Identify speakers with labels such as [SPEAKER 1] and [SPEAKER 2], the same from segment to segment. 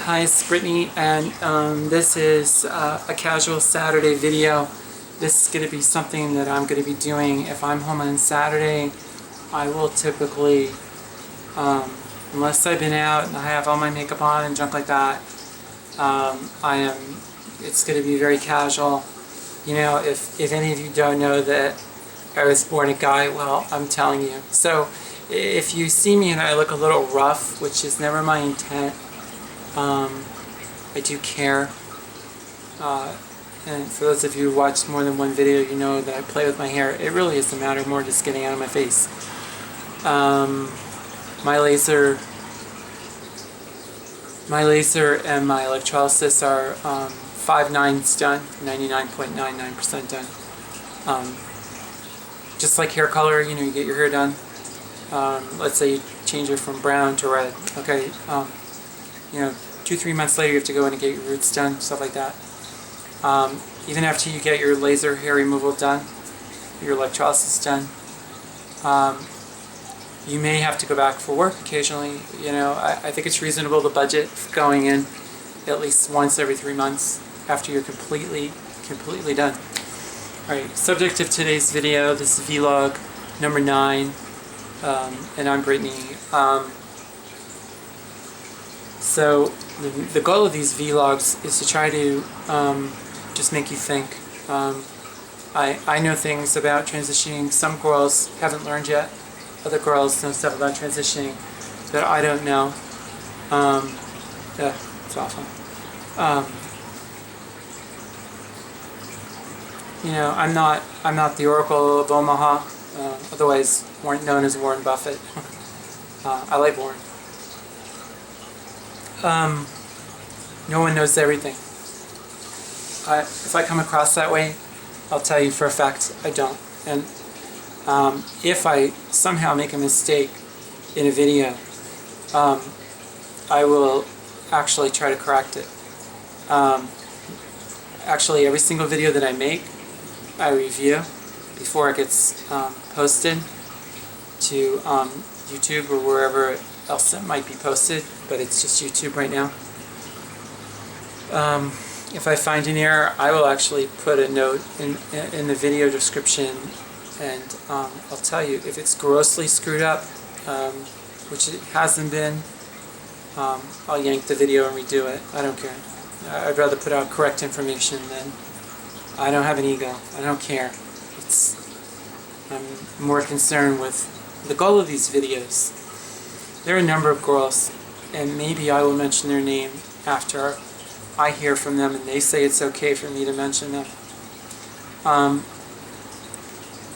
[SPEAKER 1] Hi, it's Brittany, and this is a casual Saturday video. This is going to be something that I'm going to be doing if I'm home on Saturday. I will typically, unless I've been out and I have all my makeup on and junk like that, it's going to be very casual. You know, if any of you don't know that I was born a guy, well, I'm telling you. So if you see me and I look a little rough, which is never my intent, I do care, and for those of you who watch more than one video, you know that I play with my hair. It really is a matter of more just getting out of my face. My laser and my electrolysis are 5/9 done, 99.99% done. Just like hair color, you know, you get your hair done. Let's say you change it from brown to red. Okay. You know, 2-3 months later you have to go in and get your roots done, stuff like that. Even after you get your laser hair removal done, your electrolysis done, you may have to go back for work occasionally. You know, I think it's reasonable to budget going in at least once every 3 months after you're completely done. Alright, subject of today's video, this is vlog number 9, and I'm Brittany. So the goal of these vlogs is to try to just make you think. I know things about transitioning. Some girls haven't learned yet. Other girls know stuff about transitioning that I don't know. Yeah, it's awful. You know, I'm not the Oracle of Omaha, otherwise known as Warren Buffett. I like Warren. No one knows everything. If I come across that way, I'll tell you for a fact I don't. And if I somehow make a mistake in a video, I will actually try to correct it. Actually, every single video that I make, I review before it gets posted to YouTube or wherever else it might be posted, but it's just YouTube right now. If I find an error, I will actually put a note in the video description, and I'll tell you if it's grossly screwed up, which it hasn't been. I'll yank the video and redo it. I don't care. I'd rather put out correct information than... I don't have an ego. I don't care. I'm more concerned with the goal of these videos. There are a number of girls, and maybe I will mention their name after I hear from them and they say it's okay for me to mention them.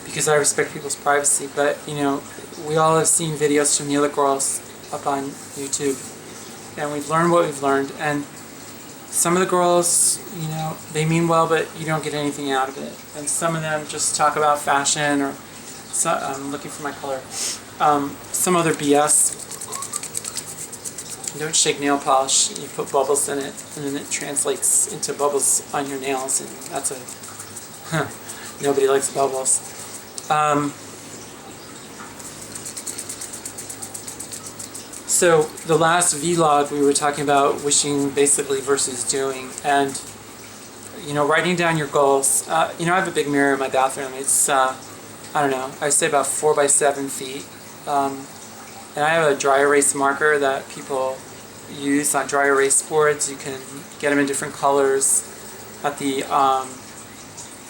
[SPEAKER 1] Because I respect people's privacy, but you know, we all have seen videos from the other girls up on YouTube, and we've learned what we've learned, and some of the girls, you know, they mean well, but you don't get anything out of it. And some of them just talk about fashion, or I'm looking for my color. Some other BS. You don't shake nail polish, you put bubbles in it, and then it translates into bubbles on your nails, and that's nobody likes bubbles. So the last vlog we were talking about wishing basically versus doing, and you know, writing down your goals. You know, I have a big mirror in my bathroom. It's I don't know, I say about 4 by 7 feet. And I have a dry erase marker that people use on dry erase boards. You can get them in different colors at the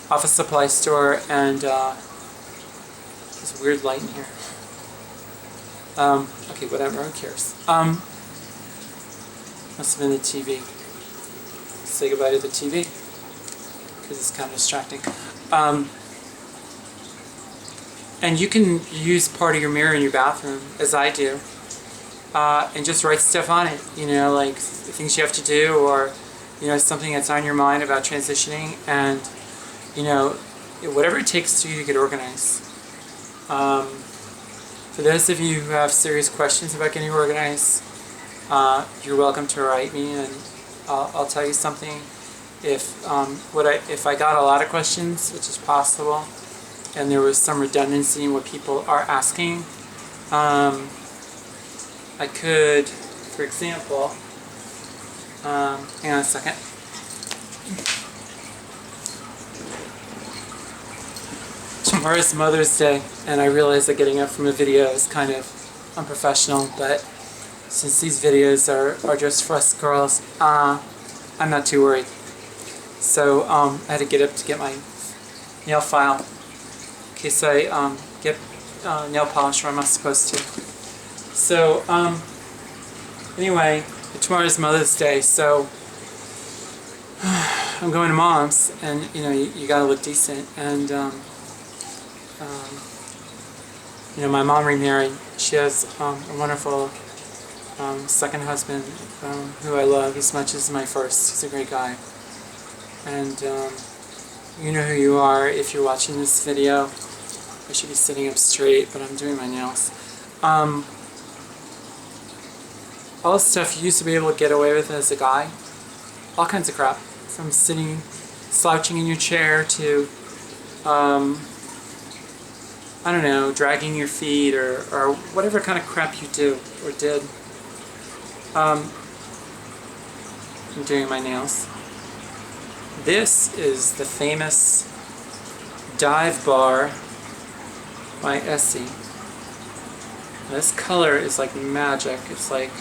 [SPEAKER 1] office supply store, and there's a weird light in here. Okay, whatever, who cares? Must have been the TV. Say goodbye to the TV, because it's kind of distracting. And you can use part of your mirror in your bathroom, as I do, and just write stuff on it, you know, like things you have to do, or, you know, something that's on your mind about transitioning, and, you know, whatever it takes to get organized. For those of you who have serious questions about getting organized, you're welcome to write me, and I'll tell you something. If I got a lot of questions, which is possible, and there was some redundancy in what people are asking, I could, for example, Hang on a second. Tomorrow's Mother's Day, and I realize that getting up from a video is kind of unprofessional, but since these videos are just for us girls, I'm not too worried. So I had to get up to get my nail file in case I get nail polish where I'm not supposed to. So anyway, tomorrow's Mother's Day, so I'm going to Mom's, and you know, you gotta look decent, and you know, my mom remarried. She has a wonderful second husband who I love as much as my first. He's a great guy. And you know who you are if you're watching this video. I should be sitting up straight, but I'm doing my nails. All the stuff you used to be able to get away with as a guy, all kinds of crap. From sitting, slouching in your chair to I don't know, dragging your feet or whatever kind of crap you do or did. I'm doing my nails. This is the famous Dive Bar by Essie. This color is like magic. It's like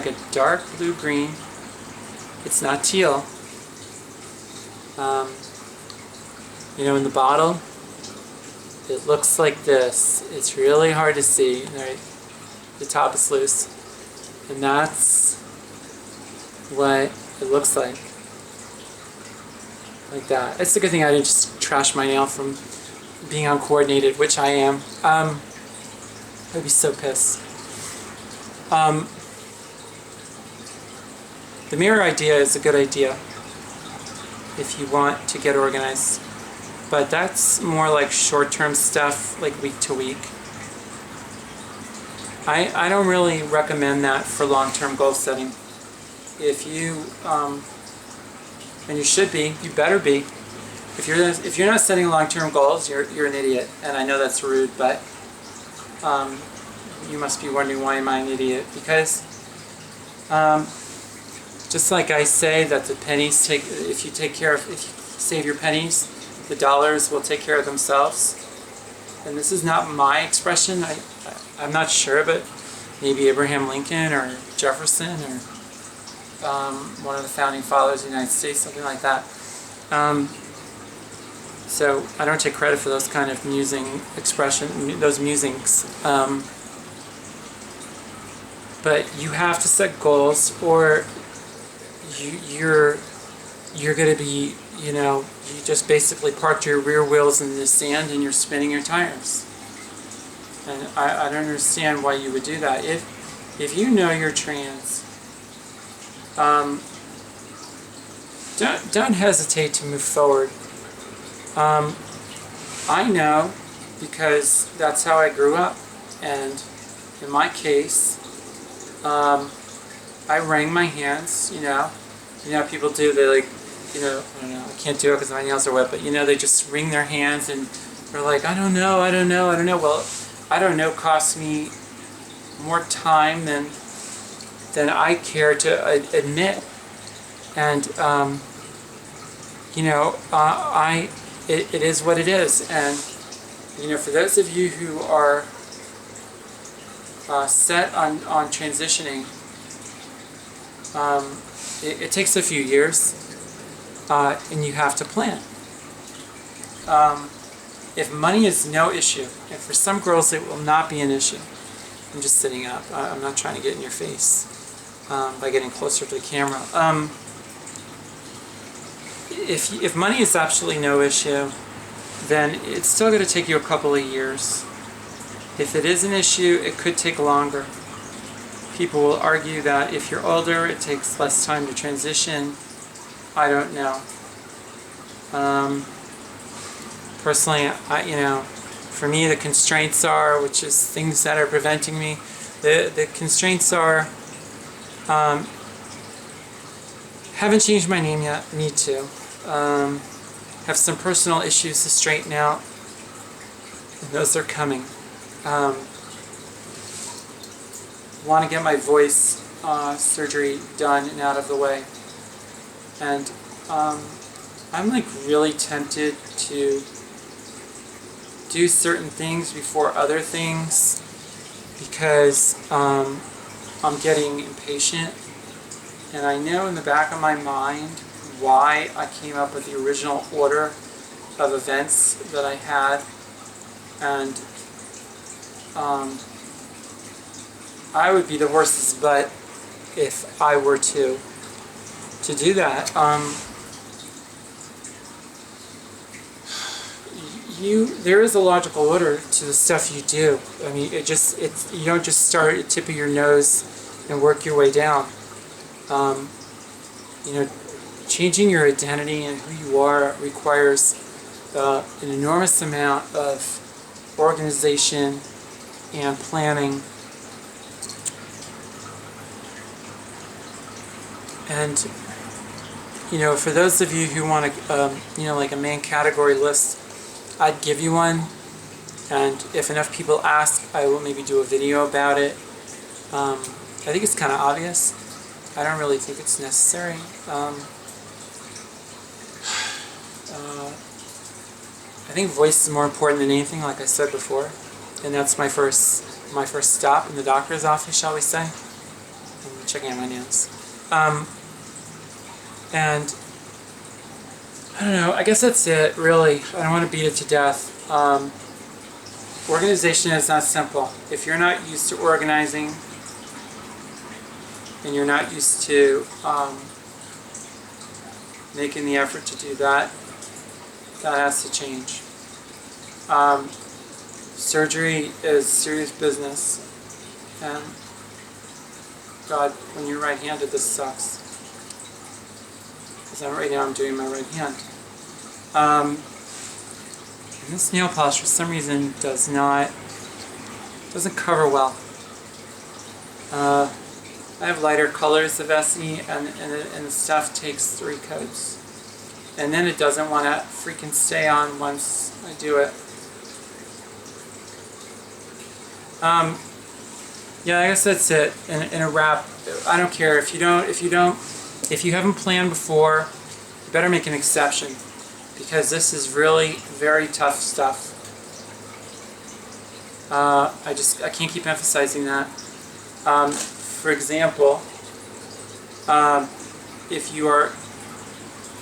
[SPEAKER 1] a dark blue-green. It's not teal. You know, in the bottle, it looks like this. It's really hard to see. Right? The top is loose. And that's what it looks like. Like that. It's a good thing I didn't just trash my nail from being uncoordinated, which I am. I'd be so pissed. The mirror idea is a good idea if you want to get organized. But that's more like short-term stuff, like week to week. I don't really recommend that for long-term goal setting. If you, and you should be, you better be. If you're not setting long-term goals, you're an idiot. And I know that's rude, but you must be wondering why am I an idiot? Because just like I say that the pennies if you save your pennies, the dollars will take care of themselves. And this is not my expression. I'm not sure, but maybe Abraham Lincoln or Jefferson or one of the founding fathers of the United States, something like that. So I don't take credit for those kind of those musings. But you have to set goals, or you're going to be, you know, you just basically parked your rear wheels in the sand and you're spinning your tires. And I don't understand why you would do that. If you know you're trans, don't hesitate to move forward. I know because that's how I grew up, and in my case, I wring my hands. You know how people do. They like, you know, I don't know. I can't do it because my nails are wet, but you know, they just wring their hands and they're like, I don't know. Well, I don't know costs me more time than I care to admit, and you know, it is what it is. And you know, for those of you who are set on transitioning, it takes a few years, and you have to plan. If money is no issue, and for some girls it will not be an issue. I'm just sitting up. I'm not trying to get in your face by getting closer to the camera. If money is absolutely no issue, then it's still going to take you a couple of years. If it is an issue, it could take longer. People will argue that if you're older, it takes less time to transition. I don't know. Personally, you know, for me, the constraints are, which is things that are preventing me. The constraints are, haven't changed my name yet. Need to. Have some personal issues to straighten out, and those are coming. Want to get my voice surgery done and out of the way. And I'm like really tempted to do certain things before other things because I'm getting impatient, and I know in the back of my mind why I came up with the original order of events that I had, and I would be the horse's butt if I were to do that. There is a logical order to the stuff you do. I mean, you don't just start at the tip of your nose and work your way down. Changing your identity and who you are requires an enormous amount of organization and planning. And for those of you who want to, like a main category list, I'd give you one, and if enough people ask, I will maybe do a video about it. I think it's kind of obvious. I don't really think it's necessary. I think voice is more important than anything, like I said before, and that's my first stop in the doctor's office, shall we say. I'm checking out my nails. And I don't know, I guess that's it, really. I don't want to beat it to death. Organization is not simple. If you're not used to organizing, and you're not used to making the effort to do that, that has to change. Surgery is serious business, and God, when you're right-handed, this sucks. Because right now I'm doing my right hand. And this nail polish for some reason doesn't cover well. I have lighter colors of SE, and the stuff takes 3 coats. And then it doesn't want to freaking stay on once I do it. Yeah, I guess that's it. In a wrap, I don't care if you haven't planned before, you better make an exception, because this is really very tough stuff. I can't keep emphasizing that. For example, if you are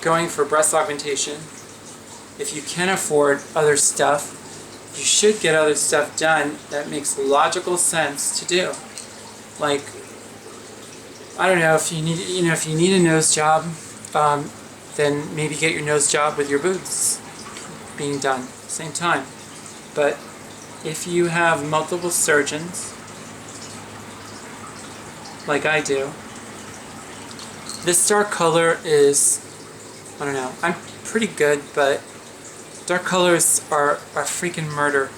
[SPEAKER 1] going for breast augmentation, if you can afford other stuff, you should get other stuff done that makes logical sense to do. Like, I don't know, if you need a nose job, then maybe get your nose job with your boobs being done at the same time. But if you have multiple surgeons, like I do, this dark color is, I don't know, I'm pretty good, but dark colors are freaking murder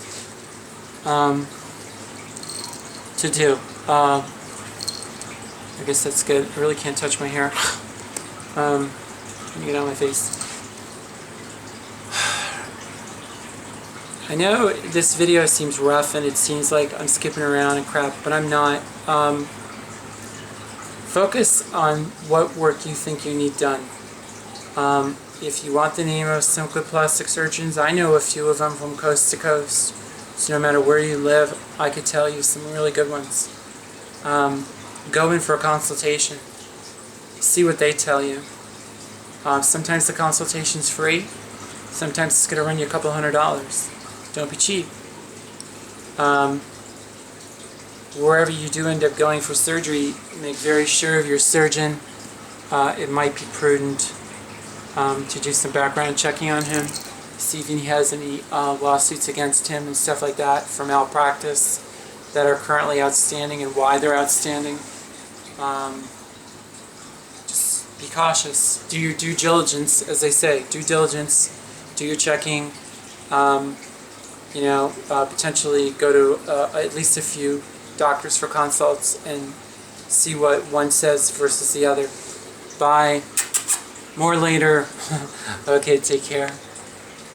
[SPEAKER 1] to do. I guess that's good. I really can't touch my hair. Let me get out of my face. I know this video seems rough and it seems like I'm skipping around and crap, but I'm not. Focus on what work you think you need done. If you want the name of some good plastic surgeons, I know a few of them from coast to coast. So no matter where you live, I could tell you some really good ones. Go in for a consultation. See what they tell you. Sometimes the consultation's free. Sometimes it's going to run you a couple $100. Don't be cheap. Wherever you do end up going for surgery, make very sure of your surgeon. It might be prudent to do some background checking on him, see if he has any lawsuits against him and stuff like that for malpractice that are currently outstanding and why they're outstanding. Just be cautious. Do your due diligence, as they say. Due diligence. Do your checking. Potentially go to at least a few doctors for consults and see what one says versus the other. Bye. More later. Okay, take care.